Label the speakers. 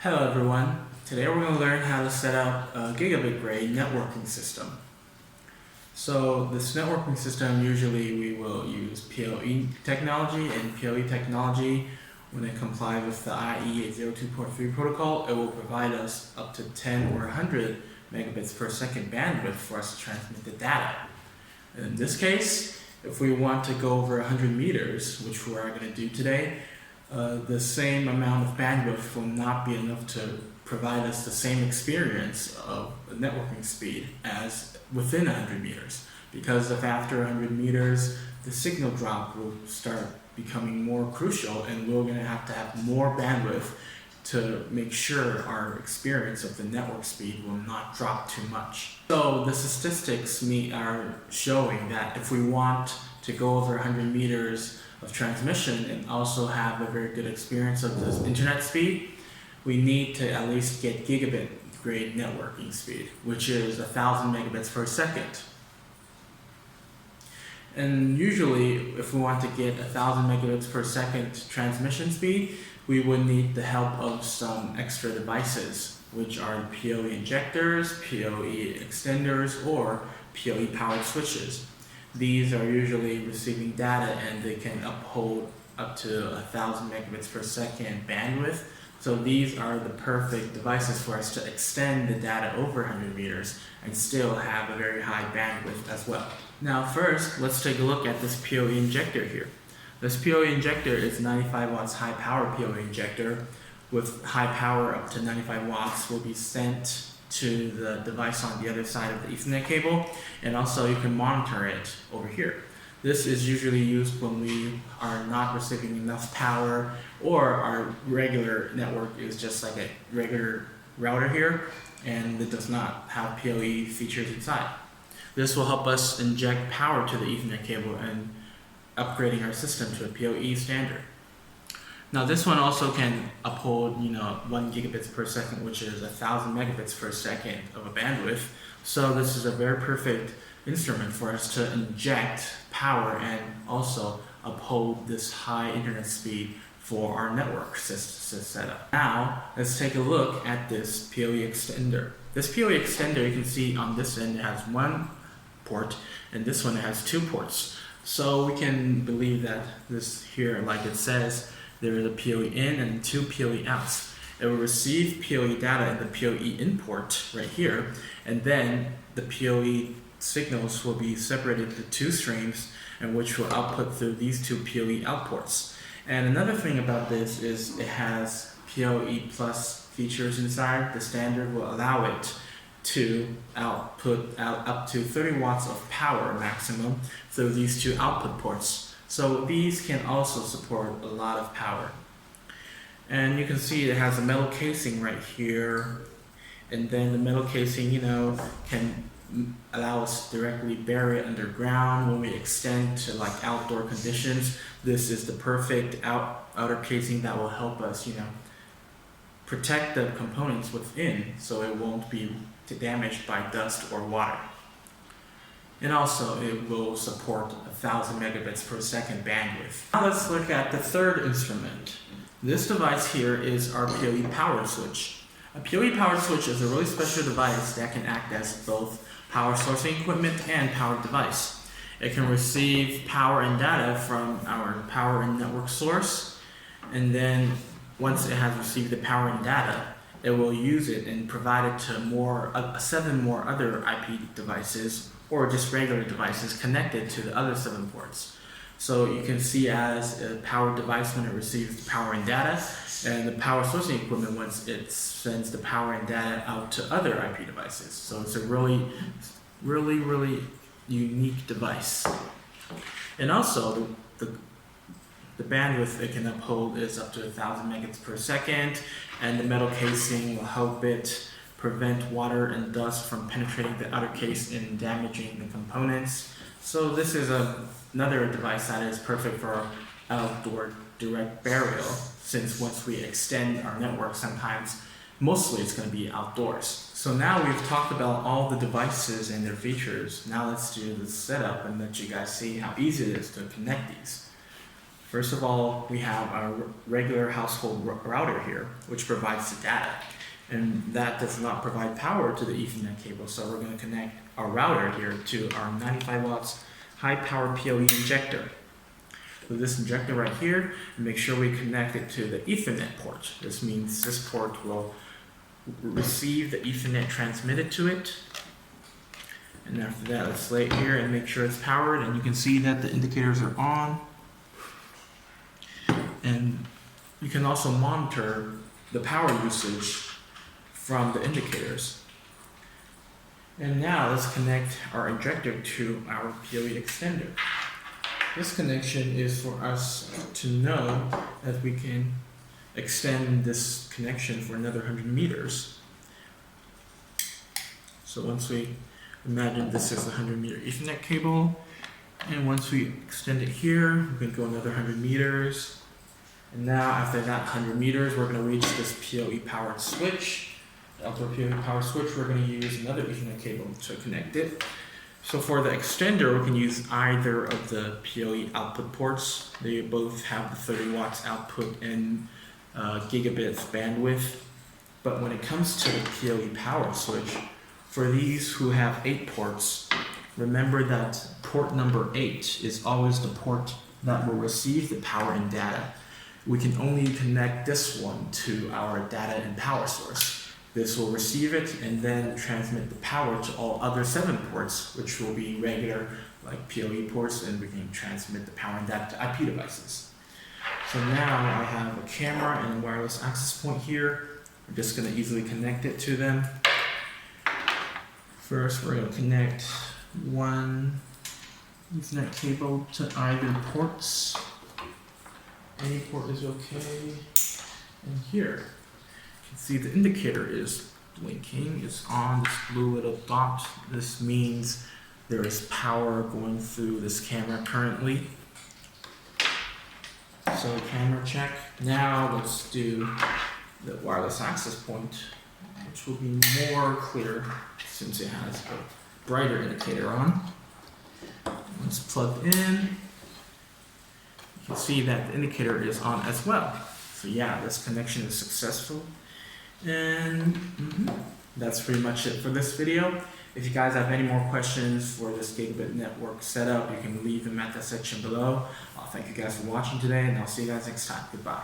Speaker 1: Hello everyone, today we're going to learn how to set up a gigabit-grade networking system. So this networking system, usually we will use PoE technology, and PoE technology, when it complies with the IE 802.3 protocol, it will provide us up to 10 or 100 megabits per second bandwidth for us to transmit the data. In this case, if we want to go over 100 meters, which we are going to do today, the same amount of bandwidth will not be enough to provide us the same experience of networking speed as within 100 meters. Because if after 100 meters, the signal drop will start becoming more crucial, and we're going to have more bandwidth to make sure our experience of the network speed will not drop too much. So the statistics are showing that if we want to go over 100 meters of transmission and also have a very good experience of this internet speed, we need to at least get gigabit grade networking speed, which is 1,000 megabits per second. And usually, if we want to get 1,000 megabits per second transmission speed, we would need the help of some extra devices, which are PoE injectors, PoE extenders, or PoE-powered switches. These are usually receiving data, and they can uphold up to 1,000 megabits per second bandwidth. So these are the perfect devices for us to extend the data over 100 meters and still have a very high bandwidth as well. Now first, let's take a look at this PoE injector here. This PoE injector is 95 watts high power PoE injector with high power up to 95 watts will be sent to the device on the other side of the Ethernet cable, and also you can monitor it over here. This is usually used when we are not receiving enough power, or our regular network is just like a regular router here and it does not have PoE features inside. This will help us inject power to the Ethernet cable and upgrading our system to a PoE standard. Now this one also can uphold 1 gigabits per second, which is 1,000 megabits per second of a bandwidth. So this is a very perfect instrument for us to inject power and also uphold this high internet speed for our network setup. Now let's take a look at this PoE extender. This PoE extender, you can see on this end it has one port, and this one has two ports. So we can believe that this here, like it says, there is a PoE in and two PoE outs. It will receive PoE data in the PoE in port right here, and then the PoE signals will be separated into two streams, and which will output through these two PoE outports. And another thing about this is it has PoE plus features inside. The standard will allow it to output out up to 30 watts of power maximum through these two output ports. So these can also support a lot of power. And you can see it has a metal casing right here, and then the metal casing, can allow us to directly bury it underground when we extend to like outdoor conditions. This is the perfect outer casing that will help us, protect the components within so it won't be damaged by dust or water. And also it will support 1,000 megabits per second bandwidth. Now let's look at the third instrument. This device here is our PoE-powered switch. A PoE-powered switch is a really special device that can act as both power sourcing equipment and power device. It can receive power and data from our power and network source, and then once it has received the power and data, it will use it and provide it to 7 more other IP devices or just regular devices connected to the other 7 ports. So you can see as a power device when it receives the power and data, and the power sourcing equipment once it sends the power and data out to other IP devices. So it's a really unique device. And also the bandwidth it can uphold is up to 1,000 megabits per second, and the metal casing will help it prevent water and dust from penetrating the outer case and damaging the components. So this is another device that is perfect for outdoor direct burial, since once we extend our network, mostly it's going to be outdoors. So now we've talked about all the devices and their features. Now let's do the setup and let you guys see how easy it is to connect these. First of all, we have our regular household router here, which provides the data. And that does not provide power to the Ethernet cable, so we're going to connect our router here to our 95 watts high power PoE injector. With this injector right here, make sure we connect it to the Ethernet port. This means this port will receive the Ethernet transmitted to it. And after that, let's lay it here and make sure it's powered, and you can see that the indicators are on. And you can also monitor the power usage from the indicators. And now let's connect our injector to our PoE extender. This connection is for us to know that we can extend this connection for another 100 meters. So once we imagine this is a 100-meter Ethernet cable, and once we extend it here, we can go another 100 meters. And now after that 100 meters, we're going to reach this PoE-powered switch. After PoE-powered switch, we're going to use another Ethernet cable to connect it. So for the extender, we can use either of the PoE output ports. They both have the 30 watts output and gigabits bandwidth. But when it comes to the PoE-powered switch, for these who have 8 ports, remember that port number 8 is always the port that will receive the power and data. We can only connect this one to our data and power source. This will receive it and then transmit the power to all other 7 ports, which will be regular like PoE ports, and we can transmit the power and data to IP devices. So now I have a camera and a wireless access point here. We're just going to easily connect it to them. First, we're going to connect one Ethernet cable to either ports. Any port is okay. And here, you can see the indicator is blinking. It's on this blue little dot. This means there is power going through this camera currently. So camera check. Now let's do the wireless access point, which will be more clear since it has a brighter indicator on. Once plugged in, you can see that the indicator is on as well. So yeah, this connection is successful. And that's pretty much it for this video. If you guys have any more questions for this gigabit network setup, you can leave them at the section below. Thank you guys for watching today, and I'll see you guys next time. Goodbye.